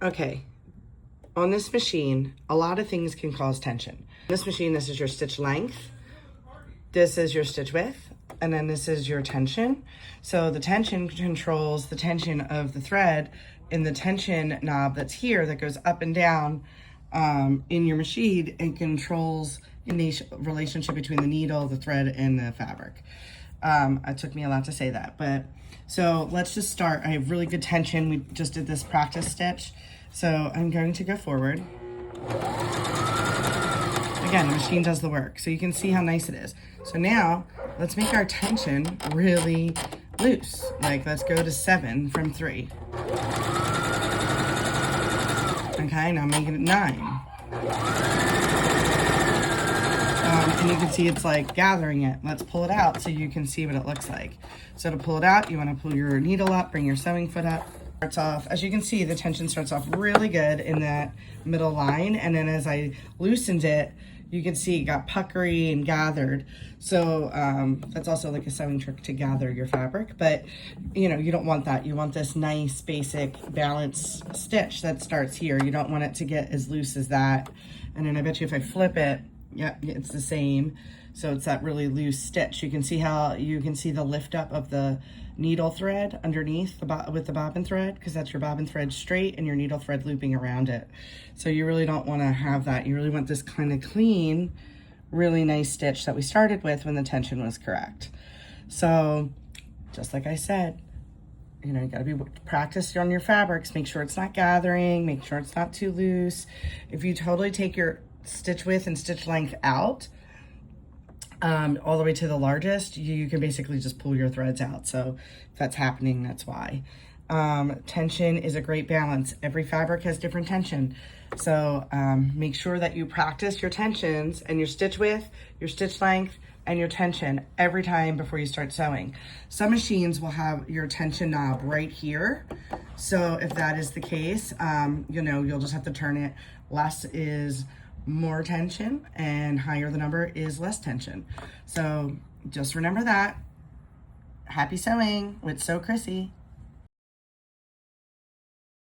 Okay, on this machine, a lot of things can cause tension. This machine, this is your stitch length, this is your stitch width, and then this is your tension. So the tension controls the tension of the thread in the tension knob that's here that goes up and down in your machine and controls the relationship between the needle, the thread, and the fabric. It took me a lot to say that, but so let's just start. I have really good tension. We just did this practice stitch. So I'm going to go forward. Again, the machine does the work, so you can see how nice it is. So now let's make our tension really loose. Like, let's go to 7 from 3. Okay, now I'm making it 9. And you can see it's like gathering it. Let's pull it out so you can see what it looks like. So to pull it out, you want to pull your needle up, bring your sewing foot up. Starts off, as you can see, the tension starts off really good in that middle line, and then as I loosened it, you can see it got puckery and gathered. So that's also like a sewing trick to gather your fabric, but you know, you don't want that. You want this nice basic balanced stitch that starts here. You don't want it to get as loose as that. And then I bet you if I flip it, yep, it's the same. So it's that really loose stitch. You can see how you can see the lift up of the needle thread underneath with the bobbin thread, because that's your bobbin thread straight and your needle thread looping around it. So you really don't want to have that. You really want this kind of clean, really nice stitch that we started with when the tension was correct. So just like I said, you know, you gotta be practice on your fabrics. Make sure it's not gathering, make sure it's not too loose. If you totally take your stitch width and stitch length out, all the way to the largest, you can basically just pull your threads out. So if that's happening, that's why. Tension is a great balance. Every fabric has different tension. So make sure that you practice your tensions and your stitch width, your stitch length, and your tension every time before you start sewing. Some machines will have your tension knob right here. So if that is the case, you know, you'll just have to turn it. Less is more tension and higher the number is less tension. So just remember that. Happy sewing with Sew Chrissy.